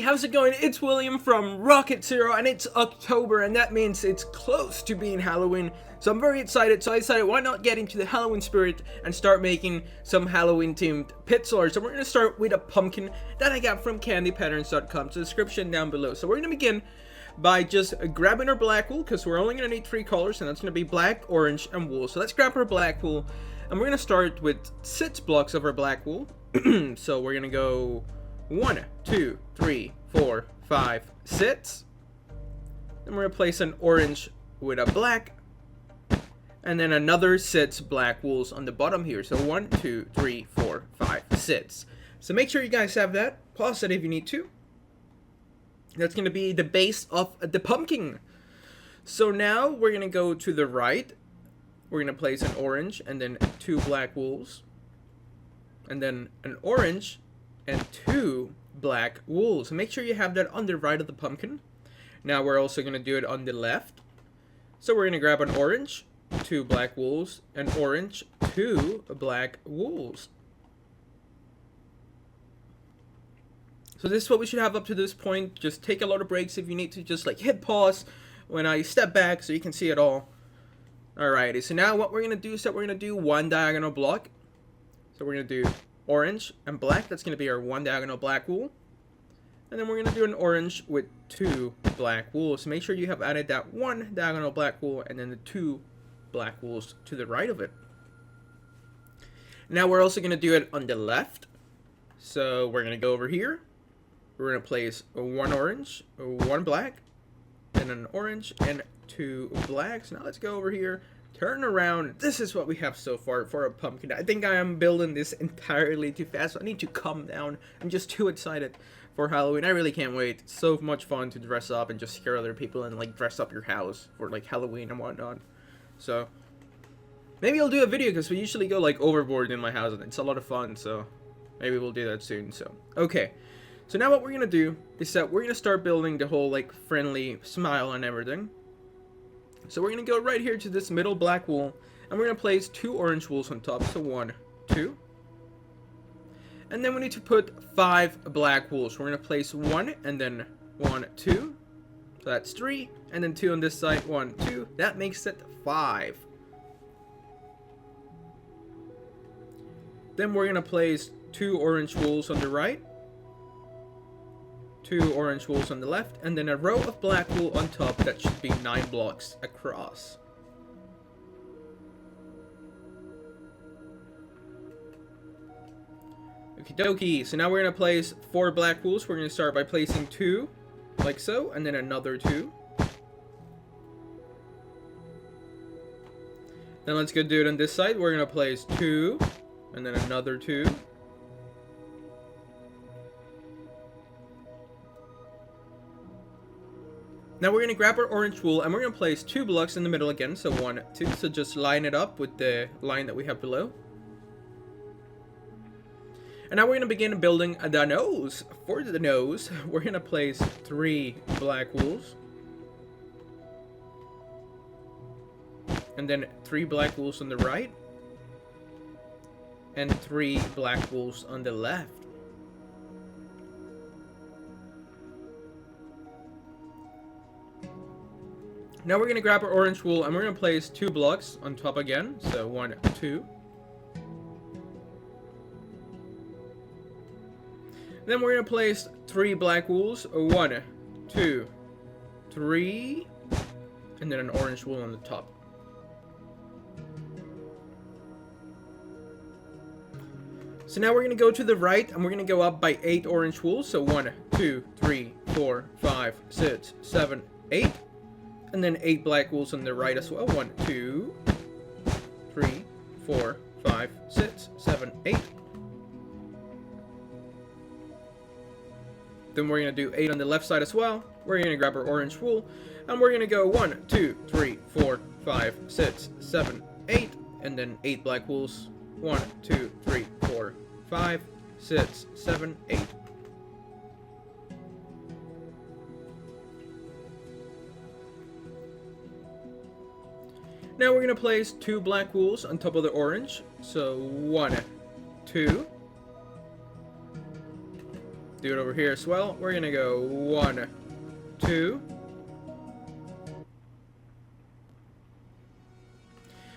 how's it going? It's William from Rocket Zero, and it's October, and that means it's close to being Halloween. So I'm very excited, so I decided why not get into the Halloween spirit and start making some Halloween-themed pixels. So we're going to start with a pumpkin that I got from candypatterns.com, so description down below. So we're going to begin by just grabbing our black wool, because we're only going to need 3 colors, and that's going to be black, orange, and wool. So let's grab our black wool, and we're going to start with 6 blocks of our black wool. So we're going to go 1, 2, 3, 4, 5, 6. Then we're going to place an orange with a black. And then another 6 black wools on the bottom here. So 1, 2, 3, 4, 5, 6. So make sure you guys have that. Pause it if you need to. That's going to be the base of the pumpkin. So now we're going to go to the right. We're going to place an orange and then 2 black wools. And then an orange and 2 black wool. So make sure you have that on the right of the pumpkin. Now we're also going to do it on the left. So we're going to grab an orange, 2 black wools, an orange, 2 black wools. So this is what we should have up to this point. Just take a lot of breaks if you need to. Just like hit pause when I step back so you can see it all. Alrighty, so now what we're going to do is that we're going to do 1 diagonal block. So we're going to do orange and black. That's going to be our 1 diagonal black wool. And then we're going to do an orange with 2 black wools. So make sure you have added that 1 diagonal black wool and then the 2 black wools to the right of it. Now we're also going to do it on the left. So we're going to go over here. We're going to place 1 orange, 1 black, and an orange and 2 blacks. Now let's go over here. Turn around. This is what we have so far for a pumpkin. I think I am building this entirely too fast. So I need to calm down. I'm just too excited for Halloween. I really can't wait. It's so much fun to dress up and just scare other people and like dress up your house for like Halloween and whatnot. So maybe I'll do a video because we usually go like overboard in my house and it's a lot of fun. So maybe we'll do that soon. So okay. So now what we're gonna do is that we're gonna start building the whole like friendly smile and everything. So we're going to go right here to this middle black wool, and we're going to place 2 orange wools on top. So 1, 2. And then we need to put 5 black wools. We're going to place 1 and then 1, 2. So that's 3. And then 2 on this side, 1, 2. That makes it 5. Then we're going to place 2 orange wools on the right. 2 orange wools on the left, and then a row of black wool on top that should be 9 blocks across. Okie dokie, so now we're going to place 4 black wools. We're going to start by placing 2, like so, and then another 2. Then let's go do it on this side. We're going to place 2, and then another 2. Now we're going to grab our orange wool and we're going to place 2 blocks in the middle again. So 1, 2. So just line it up with the line that we have below. And now we're going to begin building the nose. For the nose, we're going to place 3 black wools. And then 3 black wools on the right. And 3 black wools on the left. Now we're going to grab our orange wool and we're going to place 2 blocks on top again. So 1, 2. Then we're going to place 3 black wools. 1, 2, 3. And then an orange wool on the top. So now we're going to go to the right and we're going to go up by 8 orange wools. So 1, 2, 3, 4, 5, 6, 7, 8. And then 8 black wools on the right as well. 1, 2, 3, 4, 5, 6, 7, 8. Then we're going to do 8 on the left side as well. We're going to grab our orange wool. And we're going to go 1, 2, 3, 4, 5, 6, 7, 8. And then 8 black wools. 1, 2, 3, 4, 5, 6, 7, 8. Now we're going to place 2 black wools on top of the orange. So 1, 2. Do it over here as well. We're gonna go 1, 2.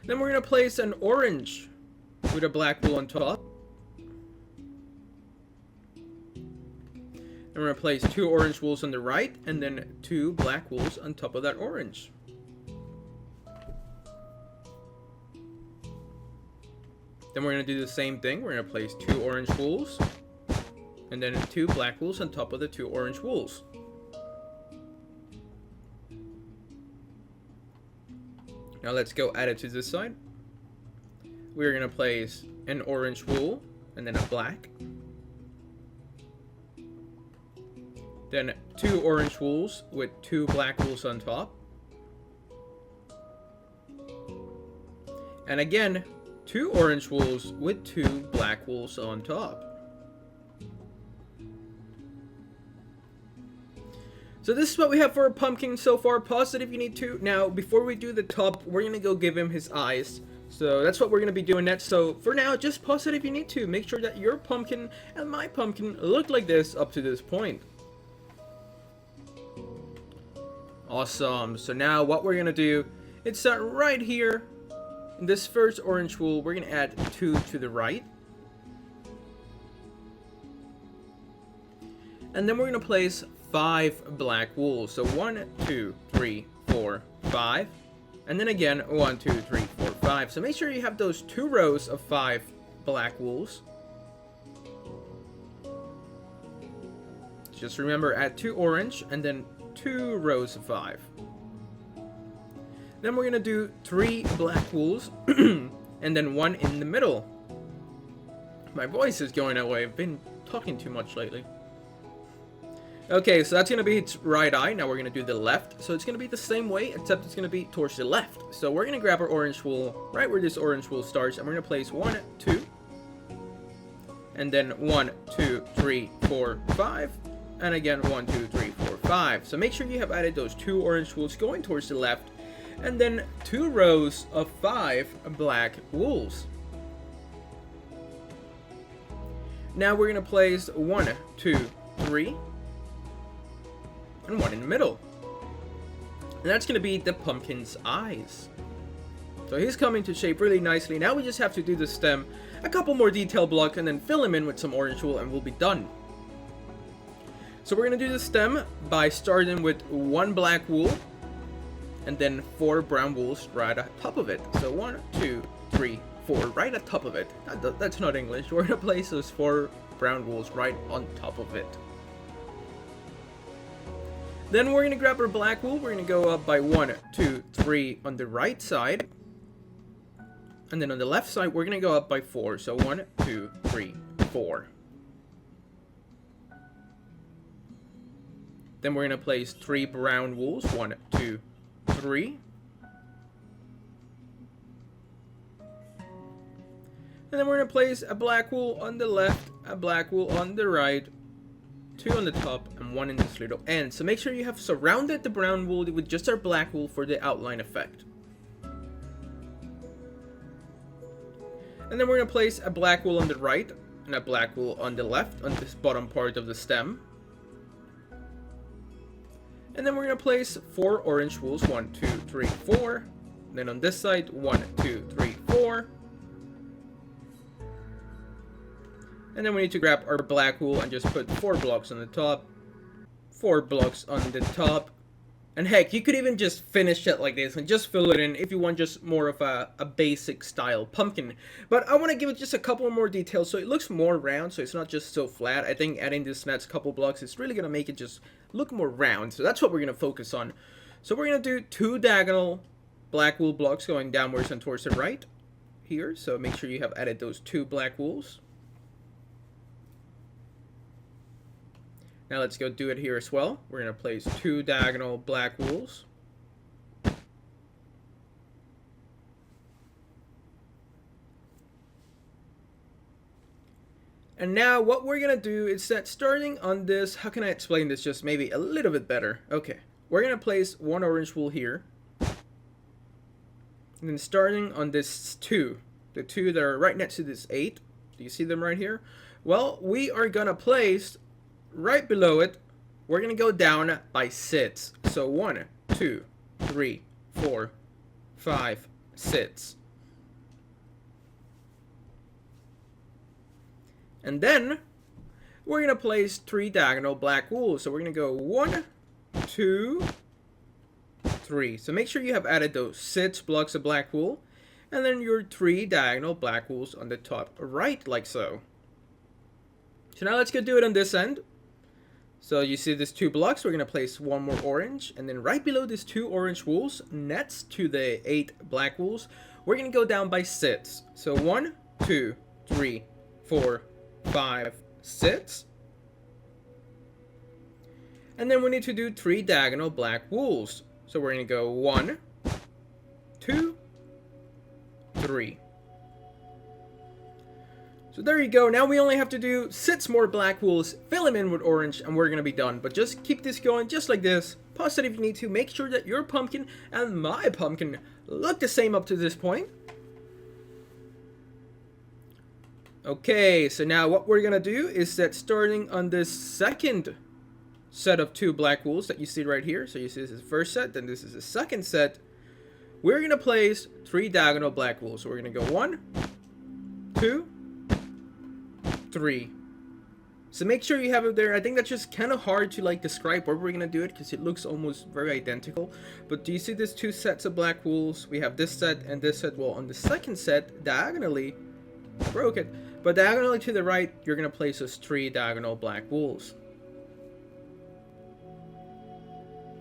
Then we're gonna place an orange with a black wool on top. And we're gonna place 2 orange wools on the right, and then 2 black wools on top of that orange. Then we're gonna do the same thing. We're gonna place 2 orange wools, and then 2 black wools on top of the 2 orange wools. Now let's go add it to this side. We're gonna place an orange wool, and then a black. Then 2 orange wools with 2 black wools on top. And again, 2 orange wools with 2 black wools on top. So this is what we have for our pumpkin so far. Pause it if you need to. Now, before we do the top, we're going to go give him his eyes. So that's what we're going to be doing next. So for now, just pause it if you need to. Make sure that your pumpkin and my pumpkin look like this up to this point. Awesome. So now what we're going to do, it's that right here, in this first orange wool, we're going to add 2 to the right. And then we're going to place 5 black wools. So 1, 2, 3, 4, 5. And then again, 1, 2, 3, 4, 5. So make sure you have those 2 rows of 5 black wools. Just remember, add 2 orange and then 2 rows of 5. Then we're going to do 3 black wools and then 1 in the middle. My voice is going away. I've been talking too much lately. Okay, so that's going to be its right eye. Now we're going to do the left. So it's going to be the same way, except it's going to be towards the left. So we're going to grab our orange wool right where this orange wool starts, and we're going to place 1, 2, and then 1, 2, 3, 4, 5, and again 1, 2, 3, 4, 5. So make sure you have added those 2 orange wools going towards the left, and then 2 rows of 5 black wools. Now we're going to place 1, 2, 3, and 1 in the middle. And that's going to be the pumpkin's eyes. So he's coming to shape really nicely. Now we just have to do the stem, a couple more detail blocks, and then fill him in with some orange wool, and we'll be done. So we're going to do the stem by starting with 1 black wool, and then 4 brown wools right at top of it. So 1, 2, 3, 4 right at top of it. That's not English. We're going to place those 4 brown wools right on top of it. Then we're going to grab our black wool. We're going to go up by 1, 2, 3 on the right side. And then on the left side, we're going to go up by 4. So 1, 2, 3, 4. Then we're going to place 3 brown wools. 1, 2, 3. And then we're going to place a black wool on the left, a black wool on the right, 2 on the top, and 1 in this little end. So make sure you have surrounded the brown wool with just our black wool for the outline effect. And then we're going to place a black wool on the right and a black wool on the left on this bottom part of the stem. And then we're going to place 4 orange wools, 1, 2, 3, 4. Then on this side, 1, 2, 3, 4. And then we need to grab our black wool and just put 4 blocks on the top, 4 blocks on the top. And heck, you could even just finish it like this and just fill it in if you want just more of a basic style pumpkin. But I want to give it just a couple more details so it looks more round, so it's not just so flat. I think adding this next couple blocks is really going to make it just look more round. So that's what we're going to focus on. So we're going to do 2 diagonal black wool blocks going downwards and towards the right here. So make sure you have added those 2 black wools. Now let's go do it here as well. We're going to place 2 diagonal black wools. And now what we're going to do is that starting on this, how can I explain this just maybe a little bit better? Okay, we're going to place 1 orange wool here. And then starting on this 2, the 2 that are right next to this 8, do you see them right here? Well, we are going to place right below it, we're going to go down by sits. So 1, 2, 3, 4, 5 sits. And then we're going to place 3 diagonal black wool. So we're going to go 1, 2, 3. So make sure you have added those 6 blocks of black wool. And then your 3 diagonal black wools on the top right, like so. So now let's go do it on this end. So you see these 2 blocks, we're going to place 1 more orange. And then right below these 2 orange wools, next to the 8 black wools, we're going to go down by 6. So 1, 2, 3, 4, 5, 6. And then we need to do 3 diagonal black wools. So we're going to go 1, 2, 3. So there you go. Now we only have to do 6 more black wools, fill them in with orange, and we're going to be done. But just keep this going just like this. Pause it if you need to. Make sure that your pumpkin and my pumpkin look the same up to this point. Okay, so now what we're going to do is that starting on this second set of 2 black wools that you see right here. So you see this is the first set, then this is the second set. We're going to place 3 diagonal black wools. So we're going to go 1, 2, 3. So make sure you have it there. I think that's just kind of hard to like describe where we're going to do it because it looks almost very identical. But do you see these 2 sets of black wools? We have this set and this set. Well, on the second set, diagonally, broke it. But diagonally to the right, you're going to place those 3 diagonal black wools.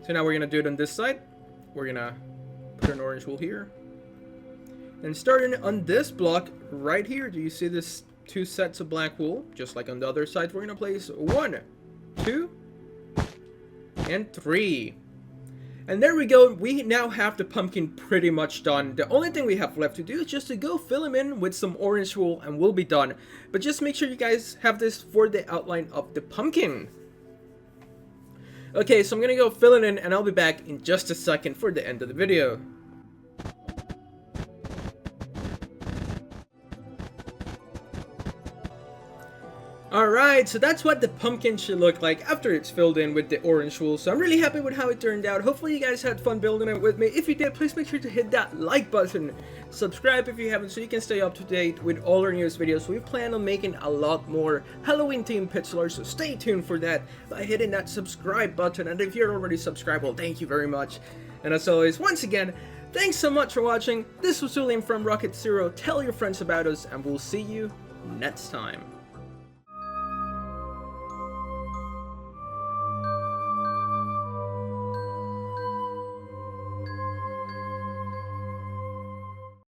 So now we're going to do it on this side. We're going to put an orange wool here. And starting on this block right here, do you see this 2 sets of black wool? Just like on the other side, we're going to place 1, 2, and 3. And there we go. We now have the pumpkin pretty much done. The only thing we have left to do is just to go fill him in with some orange wool and we'll be done. But just make sure you guys have this for the outline of the pumpkin. Okay, so I'm going to go fill it in and I'll be back in just a second for the end of the video. Alright, so that's what the pumpkin should look like after it's filled in with the orange wool. So I'm really happy with how it turned out. Hopefully you guys had fun building it with me. If you did, please make sure to hit that like button. Subscribe if you haven't so you can stay up to date with all our newest videos. We plan on making a lot more Halloween themed Pitslers, so stay tuned for that by hitting that subscribe button. And if you're already subscribed, well, thank you very much. And as always, once again, thanks so much for watching. This was William from Rocket Zero. Tell your friends about us and we'll see you next time.